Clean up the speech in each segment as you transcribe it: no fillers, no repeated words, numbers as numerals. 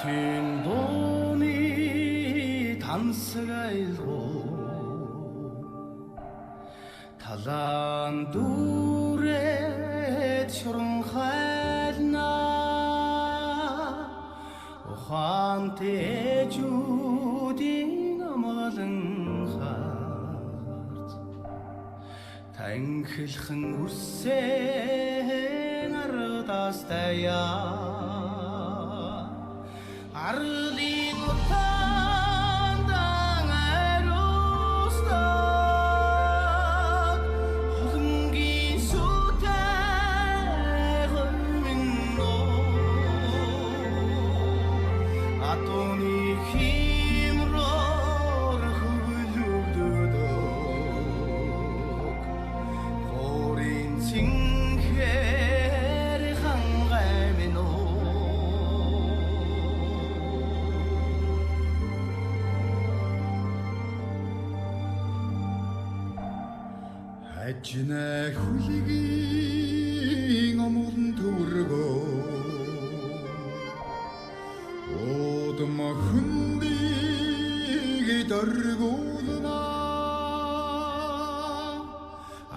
된 돈이 단스가일고 талаан дүүрээ чуран хайлна ухаантай ээжүүдийн амгалан харж танхилхан үрсэн ардаас таяа арлын утаандан ариустаа холонгийн сүтэй хөлминөө атоны химроор хөвлөвдөдөг хорин цинхээр хангайминөө ажина хүлгийн омон төргөө одом хүндийг дөргүүлнэ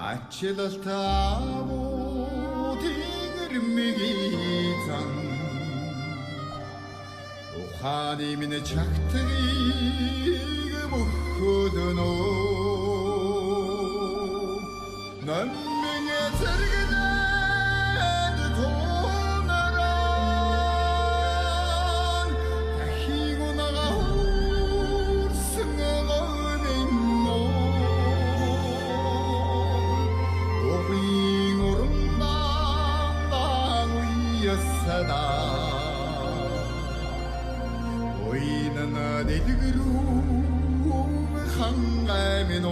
ачилалтаа тэгэрмигизан ухааны минь чагтгийг мөхөдөнөө 남명의 즐기는 도나란 다히고 나가 울승어가는 몸 오빙 오름당당 위였사다 보이는 아들그루 한가미노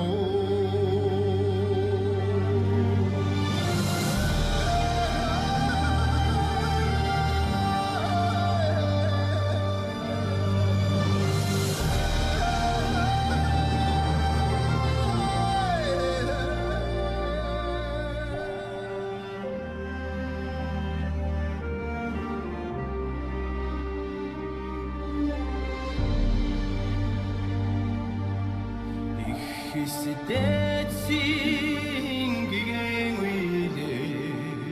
Хисдэцин гигэн уйлээс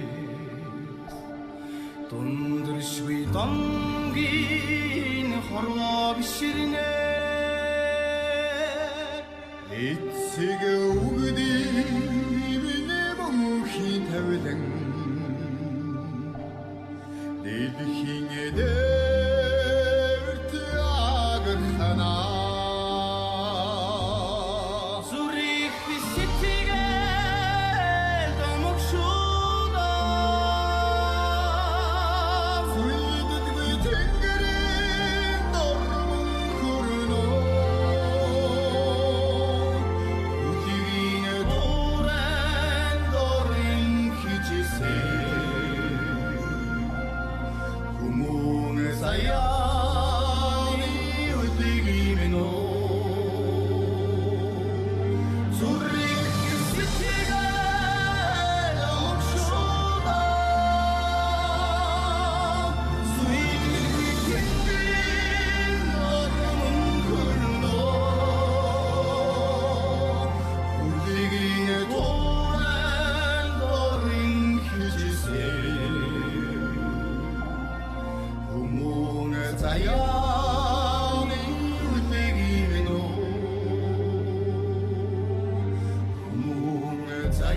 дундэршгүй домгийн хорвоо биширнэ эцэг үгдимнэ мөнхийн тавилан дэлхийн эдэрт агахана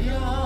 Yeah.